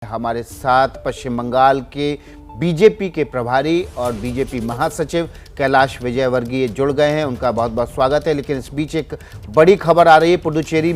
हमारे साथ पश्चिम बंगाल के बीजेपी के प्रभारी और बीजेपी महासचिव कैलाश विजयवर्गीय जुड़ गए हैं। उनका बहुत बहुत स्वागत है। लेकिन इस बीच एक बड़ी खबर आ रही है पुडुचेरी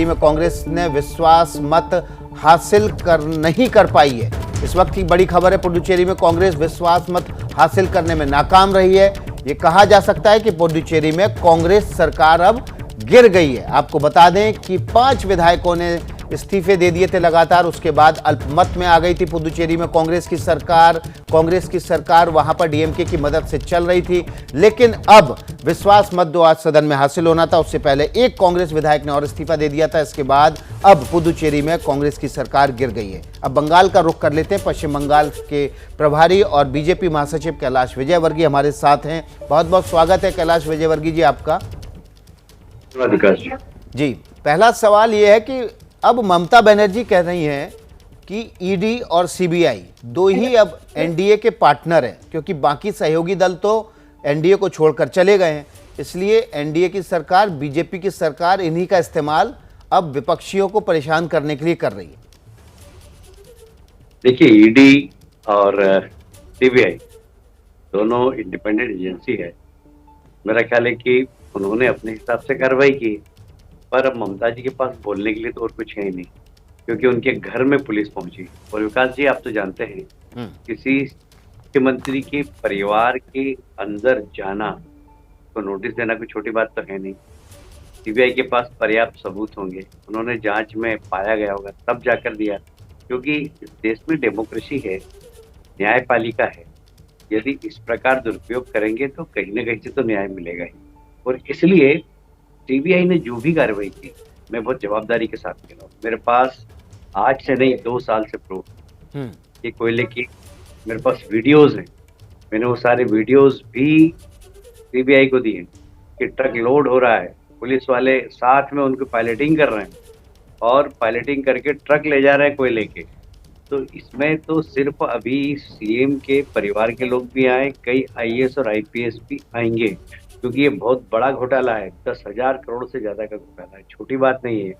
में कांग्रेस ने विश्वास मत हासिल नहीं कर पाई है। इस वक्त की बड़ी खबर है, पुडुचेरी में कांग्रेस विश्वास मत हासिल करने में नाकाम रही है। ये कहा जा सकता है कि पुडुचेरी में कांग्रेस सरकार अब गिर गई है। आपको बता दें कि 5 विधायकों ने इस्तीफे दे दिए थे लगातार। उसके बाद अल्पमत में आ गई थी पुडुचेरी में कांग्रेस की सरकार वहां पर डीएमके की मदद से चल रही थी। लेकिन अब विश्वास मत जो आज सदन में हासिल होना था, उससे पहले एक कांग्रेस विधायक ने और इस्तीफा दे दिया था। इसके बाद अब पुडुचेरी में कांग्रेस की सरकार गिर गई है। अब बंगाल का रुख कर लेते हैं। पश्चिम बंगाल के प्रभारी और बीजेपी महासचिव कैलाश विजयवर्गीय हमारे साथ हैं। बहुत बहुत स्वागत है कैलाश विजयवर्गीय जी आपका। जी, पहला सवाल यह है कि अब ममता बनर्जी कह रही हैं कि ईडी और सीबीआई दो ही अब एनडीए के पार्टनर हैं, क्योंकि बाकी सहयोगी दल तो एनडीए को छोड़कर चले गए हैं। इसलिए एनडीए की सरकार, बीजेपी की सरकार इन्हीं का इस्तेमाल अब विपक्षियों को परेशान करने के लिए कर रही है। देखिए, ईडी और सीबीआई दोनों इंडिपेंडेंट एजेंसी है। मेरा ख्याल है कि उन्होंने अपने हिसाब से कार्रवाई की, पर अब ममता जी के पास बोलने के लिए तो और कुछ है ही नहीं, क्योंकि उनके घर में पुलिस पहुंची। और विकास जी, आप तो जानते हैं किसी मुख्यमंत्री के परिवार के अंदर जाना तो नोटिस देना कोई छोटी बात तो है नहीं। सीबीआई के पास पर्याप्त सबूत होंगे, उन्होंने जांच में पाया गया होगा तब जाकर दिया, क्योंकि इस देश में डेमोक्रेसी है, न्यायपालिका है। यदि इस प्रकार दुरुपयोग करेंगे तो कहीं ना कहीं से तो न्याय मिलेगा ही। और इसलिए सीबीआई ने जो भी कार्रवाई की, मैं बहुत जवाबदारी के साथ कह रहा हूँ। मेरे पास आज से नहीं 2 साल से प्रूफ ये कोयले की मेरे पास वीडियोस हैं। मैंने वो सारे वीडियोस भी सीबीआई को दिए कि ट्रक लोड हो रहा है, पुलिस वाले साथ में उनको पायलटिंग कर रहे हैं और पायलटिंग करके ट्रक ले जा रहे हैं कोयले के। तो इसमें तो सिर्फ अभी सीएम के परिवार के लोग भी आए, कई आईएएस और आईपीएस भी आएंगे, क्योंकि ये बहुत बड़ा घोटाला है। 10,000 करोड़ से ज्यादा का घोटाला है, छोटी बात नहीं है।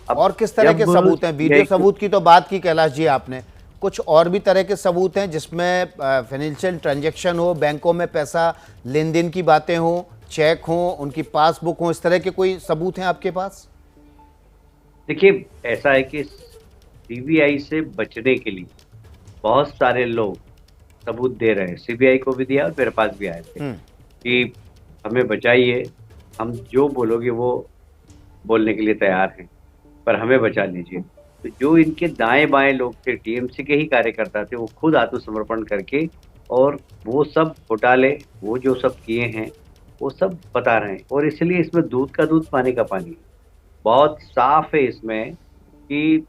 अब और किस तरह के सबूत हैं? वीडियो सबूत की तो बात की कैलाश जी आपने, कुछ और भी तरह के सबूत हैं जिसमें फाइनेंशियल ट्रांजैक्शन हो, बैंकों में पैसा लेन देन की बातें हो, चेक हो, उनकी पासबुक हो, इस तरह के कोई सबूत हैं आपके पास? देखिए, ऐसा है कि सीबीआई से बचने के लिए बहुत सारे लोग सबूत दे रहे हैं। सीबीआई को भी दिया और मेरे पास भी आए थे कि हमें बचाइए, हम जो बोलोगे वो बोलने के लिए तैयार हैं, पर हमें बचा लीजिए। तो जो इनके दाएं बाएं लोग थे, टीएमसी के ही कार्यकर्ता थे, वो खुद आत्मसमर्पण करके और वो सब घोटाले, वो जो सब किए हैं वो सब बता रहे हैं। और इसलिए इसमें दूध का दूध पानी का पानी बहुत साफ है इसमें कि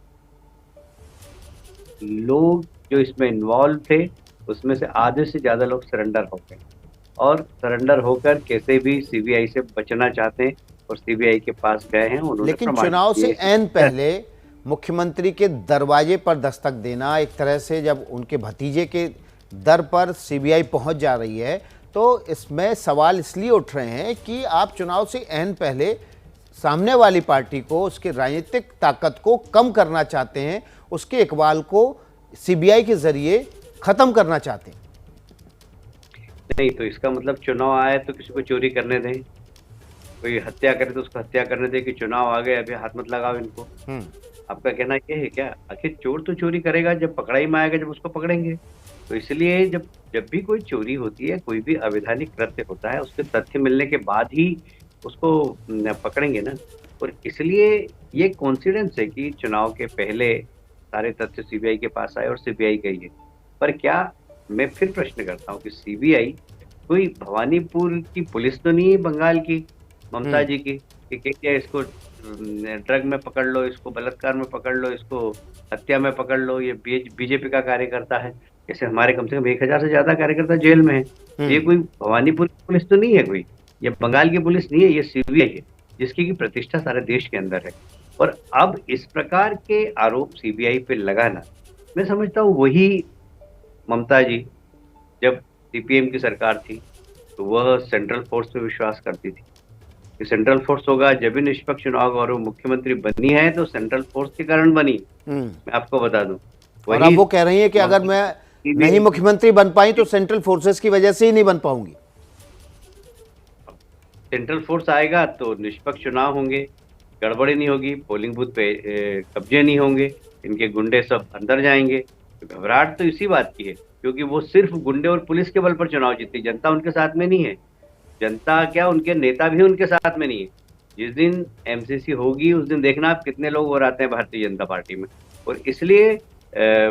लोग जो इसमें इन्वॉल्व थे उसमें से आधे से ज्यादा लोग सरेंडर हो गए और सरेंडर होकर कैसे भी सीबीआई से बचना चाहते हैं और सीबीआई के पास गए हैं। उन्होंने लेकिन चुनाव से ऐन पहले मुख्यमंत्री के दरवाजे पर दस्तक देना, एक तरह से जब उनके भतीजे के दर पर सीबीआई पहुंच जा रही है, तो इसमें सवाल इसलिए उठ रहे हैं कि आप चुनाव से ऐन पहले सामने वाली पार्टी को, उसके राजनीतिक ताकत को कम करना चाहते हैं, उसके इकबाल को सीबीआई के जरिए खत्म करना चाहते हैं। नहीं तो इसका मतलब चुनाव आए तो किसी को चोरी करने दें, कोई हत्या करे तो उसको हत्या करने दें कि चुनाव आ गए अभी हाथ मत लगाओ इनको। आपका कहना ये है क्या? आखिर चोर तो चोरी करेगा जब पकड़ाई में आएगा, जब उसको पकड़ेंगे। तो इसलिए जब भी कोई चोरी होती है, कोई भी अवैधानिक कृत्य होता है, उसके तथ्य मिलने के बाद ही उसको पकड़ेंगे ना। और इसलिए ये कॉन्सिडेंस है कि चुनाव के पहले सारे तथ्य सीबीआई के पास आए और सीबीआई गई है। पर क्या, मैं फिर प्रश्न करता हूँ कि सीबीआई कोई भवानीपुर की पुलिस तो नहीं है बंगाल की, ममता जी की, कि क्या इसको ड्रग में पकड़ लो, इसको बलात्कार में पकड़ लो, इसको हत्या में पकड़ लो, ये बीजेपी का कार्यकर्ता है। जैसे हमारे कम से कम 1000 से ज्यादा कार्यकर्ता जेल में है। ये कोई भवानीपुर की पुलिस तो नहीं है, कोई ये बंगाल की पुलिस नहीं है, ये सीबीआई है, जिसकी की प्रतिष्ठा सारे देश के अंदर है। और अब इस प्रकार के आरोप सीबीआई पे लगाना, मैं समझता हूँ वही ममता जी जब सीपीएम की सरकार थी तो वह सेंट्रल फोर्स पे विश्वास करती थी, कि सेंट्रल फोर्स होगा जब भी निष्पक्ष चुनाव होगा, और वो मुख्यमंत्री बनी है तो सेंट्रल फोर्स के कारण बनी। मैं आपको बता दूं, और अब वो कह रही है कि अगर मैं नहीं मुख्यमंत्री बन पाई तो सेंट्रल फोर्सेस की वजह से ही नहीं बन पाऊंगी। सेंट्रल फोर्स आएगा तो निष्पक्ष चुनाव होंगे, गड़बड़ी नहीं होगी, पोलिंग बूथ पे कब्जे नहीं होंगे, इनके गुंडे सब अंदर जाएंगे। तो घबराहट तो इसी बात की है, क्योंकि वो सिर्फ गुंडे और पुलिस के बल पर चुनाव जीती, जनता उनके साथ में नहीं है। जनता क्या, उनके नेता भी उनके साथ में नहीं है। जिस दिन एमसीसी होगी उस दिन देखना आप कितने लोग और आते हैं भारतीय जनता पार्टी में। और इसलिए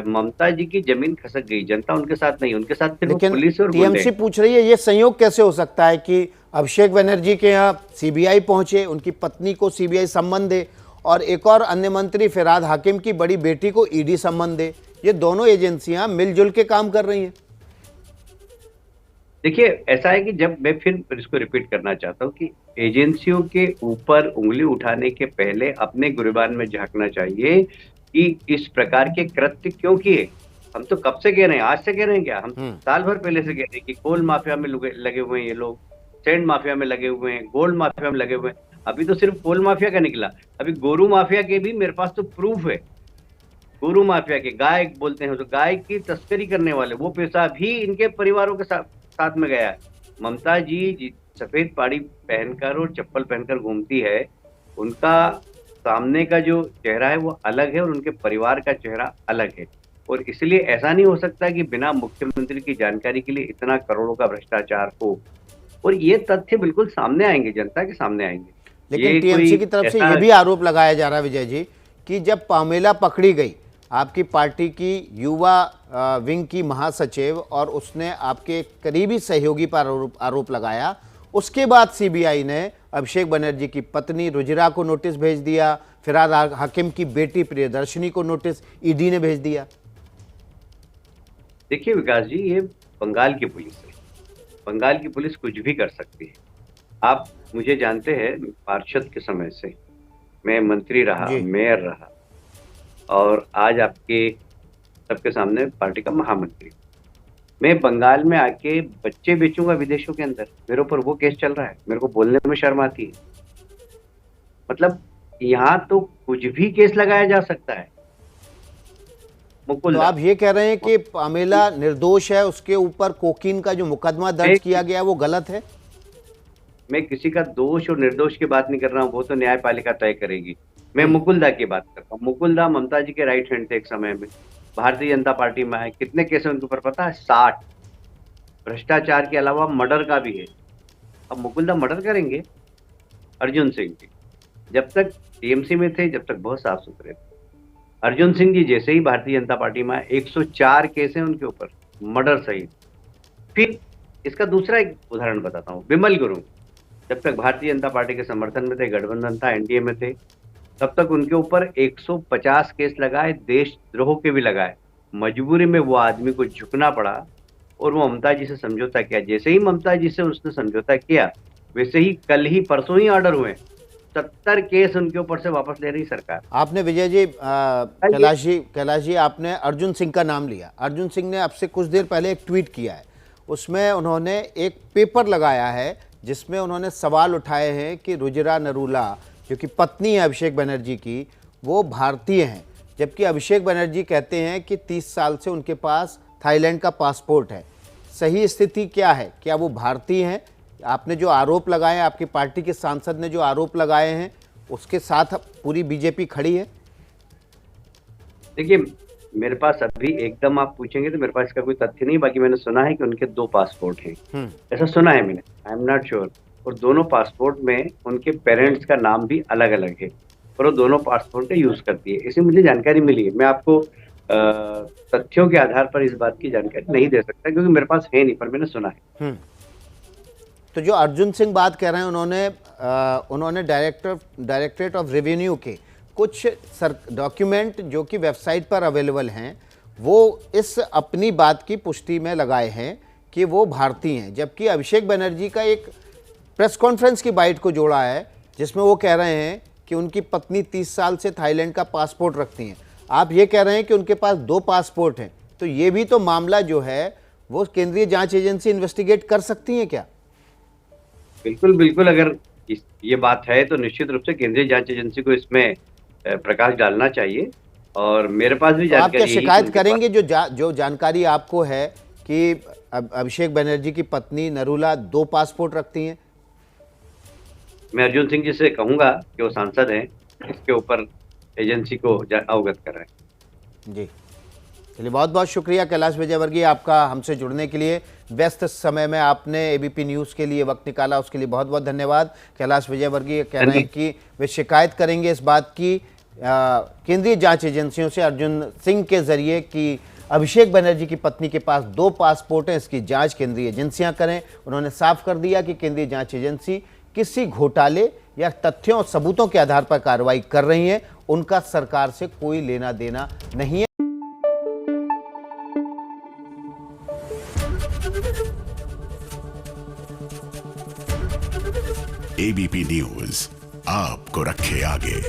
ममता जी की जमीन खसक गई, जनता उनके साथ नहीं, उनके साथ सिर्फ पुलिस और गुंडे। टीएमसी पूछ रही है ये संयोग कैसे हो सकता है कि अभिषेक बनर्जी के यहाँ सीबीआई पहुंचे, उनकी पत्नी को सीबीआई सम्मन दे, और एक और अन्य मंत्री फिरहाद हाकिम की बड़ी बेटी को ईडी सम्मन दे। ये दोनों एजेंसियां मिलजुल के काम कर रही हैं। देखिए, ऐसा है कि जब मैं फिर इसको रिपीट करना चाहता हूँ कि एजेंसियों के ऊपर उंगली उठाने के पहले अपने गिरबान में झांकना चाहिए कि इस प्रकार के कृत्य क्यों किए। हम तो कब से कह रहे हैं, आज से कह रहे हैं क्या, हम साल भर पहले से कह रहे हैं कि कोल माफिया में लगे हुए हैं ये लोग, सैंड माफिया में लगे हुए हैं, गोल्ड माफिया में लगे हुए हैं। अभी तो सिर्फ कोल माफिया का निकला, अभी गोरू माफिया के भी मेरे पास तो प्रूफ है। गोरू माफिया के, गाय बोलते हैं तो गाय की तस्करी करने वाले, वो पैसा भी इनके परिवारों के साथ में गया है। ममता जी सफेद पाड़ी पहनकर और चप्पल पहनकर घूमती है, उनका सामने का जो चेहरा है वो अलग है और उनके परिवार का चेहरा अलग है। और इसलिए ऐसा नहीं हो सकता कि बिना मुख्यमंत्री की जानकारी के लिए इतना करोड़ों का भ्रष्टाचार हो। और ये तथ्य बिल्कुल सामने आएंगे, जनता के सामने आएंगे। लेकिन टीएमसी की तरफ से ये भी आरोप लगाया जा रहा है विजय जी कि जब पामेला पकड़ी गई, आपकी पार्टी की युवा विंग की महासचिव, और उसने आपके करीबी सहयोगी पर आरोप लगाया, उसके बाद सीबीआई ने अभिषेक बनर्जी की पत्नी रुजिरा को नोटिस भेज दिया, फिरहाद हाकिम की बेटी प्रियदर्शनी को नोटिस ईडी ने भेज दिया। देखिए विकास जी, ये बंगाल की पुलिस है, बंगाल की पुलिस कुछ भी कर सकती है। आप मुझे जानते हैं, पार्षद के समय से मैं मंत्री रहा, मेयर रहा, और आज आपके सबके सामने पार्टी का महामंत्री। मैं बंगाल में आके बच्चे बेचूंगा विदेशों के अंदर, मेरे ऊपर वो केस चल रहा है, मेरे को बोलने में शर्म आती है। मतलब यहाँ तो कुछ भी केस लगाया जा सकता है। तो आप ये कह रहे हैं कि पामेला निर्दोष है, उसके ऊपर कोकीन का जो मुकदमा दर्ज किया गया वो गलत है? मैं किसी का दोष और निर्दोष की बात नहीं कर रहा हूँ, वो तो न्यायपालिका तय करेगी। मैं मुकुलदा की बात करता हूँ। मुकुलदा ममता जी के राइट हैंड थे एक समय में, भारतीय जनता पार्टी में आए। कितने केस है उनके ऊपर पता है? 60। भ्रष्टाचार के अलावा मर्डर का भी है। अब मुकुलदा मर्डर करेंगे? अर्जुन सिंह जी जब तक टीएमसी में थे, जब तक बहुत साफ सुथरे थे। अर्जुन सिंह जी जैसे ही भारतीय जनता पार्टी में आए, 104 केस है उनके ऊपर, मर्डर सहित। फिर इसका दूसरा एक उदाहरण बताता हूँ। विमल गुरुंग जब तक भारतीय जनता पार्टी के समर्थन में थे, गठबंधन था, एनडीए में थे, तब तक उनके ऊपर 150 केस लगाए, देशद्रोह के भी लगाए। मजबूरी में वो आदमी को झुकना पड़ा और वो ममता जी से समझौता किया। जैसे ही ममता जी से उसने समझौता किया, वैसे ही कल ही परसों ही ऑर्डर हुए, 70 केस उनके ऊपर से वापस ले रही सरकार। आपने विजय जी कैलाश जी आपने अर्जुन सिंह का नाम लिया। अर्जुन सिंह ने आपसे कुछ देर पहले एक ट्वीट किया है, उसमें उन्होंने एक पेपर लगाया है जिसमें उन्होंने सवाल उठाए हैं कि रुजिरा नरूला जो कि पत्नी है अभिषेक बनर्जी की, वो भारतीय हैं, जबकि अभिषेक बनर्जी कहते हैं कि 30 साल से उनके पास थाईलैंड का पासपोर्ट है। सही स्थिति क्या है? क्या वो भारतीय हैं? आपने जो आरोप लगाए हैं, आपकी पार्टी के सांसद ने जो आरोप लगाए हैं, उसके साथ पूरी बीजेपी खड़ी है? देखिए, मेरे पास अभी एकदम आप पूछेंगे तो मेरे पास इसका कोई तथ्य नहीं, बाकी मैंने सुना है कि उनके 2 पासपोर्ट हैं। ऐसा सुना है मैंने, आई एम नॉट श्योर। और दोनों पासपोर्ट में उनके पेरेंट्स का नाम भी अलग अलग है, और वो दोनों पासपोर्ट का यूज करती है, ऐसी मुझे जानकारी मिली है। मैं आपको तथ्यों के आधार पर इस बात की जानकारी नहीं दे सकता, क्योंकि मेरे पास है नहीं, पर मैंने सुना है। तो जो अर्जुन सिंह बात कर रहे हैं, उन्होंने डायरेक्टरेट ऑफ रेवेन्यू के कुछ डॉक्यूमेंट जो कि वेबसाइट पर अवेलेबल हैं, वो इस अपनी बात की पुष्टि में लगाए हैं कि वो भारतीय हैं, जबकि अभिषेक बनर्जी का एक प्रेस कॉन्फ्रेंस की बाइट को जोड़ा है जिसमें वो कह रहे हैं कि उनकी पत्नी 30 साल से थाईलैंड का पासपोर्ट रखती हैं। आप ये कह रहे हैं कि उनके पास 2 पासपोर्ट हैं, तो ये भी तो मामला जो है वो केंद्रीय जांच एजेंसी इन्वेस्टिगेट कर सकती है क्या? बिल्कुल बिल्कुल, अगर ये बात है तो निश्चित रूप से केंद्रीय जांच एजेंसी को इसमें प्रकाश डालना चाहिए। और मेरे पास भी तो आप क्या जानकारी यही शिकायत कि उनके करेंगे? जो जानकारी आपको है कि अभिषेक बनर्जी की पत्नी नरूला 2 पासपोर्ट रखती हैं। मैं अर्जुन सिंह जी से कहूंगा कि वो सांसद हैं, इसके ऊपर एजेंसी को अवगत कराएं। जी, चलिए, बहुत बहुत शुक्रिया कैलाश विजयवर्गीय आपका हमसे जुड़ने के लिए। व्यस्त समय में आपने एबीपी न्यूज़ के लिए वक्त निकाला, उसके लिए बहुत बहुत धन्यवाद। कैलाश विजयवर्गीय कह रहे हैं कि वे शिकायत करेंगे इस बात की केंद्रीय जांच एजेंसियों से अर्जुन सिंह के जरिए कि अभिषेक बनर्जी की पत्नी के पास 2 पासपोर्ट हैं, इसकी जांच केंद्रीय एजेंसियां करें। उन्होंने साफ कर दिया कि केंद्रीय जांच एजेंसी किसी घोटाले या तथ्यों और सबूतों के आधार पर कार्रवाई कर रही है, उनका सरकार से कोई लेना देना नहीं है। एबीपी न्यूज आपको रखे आगे।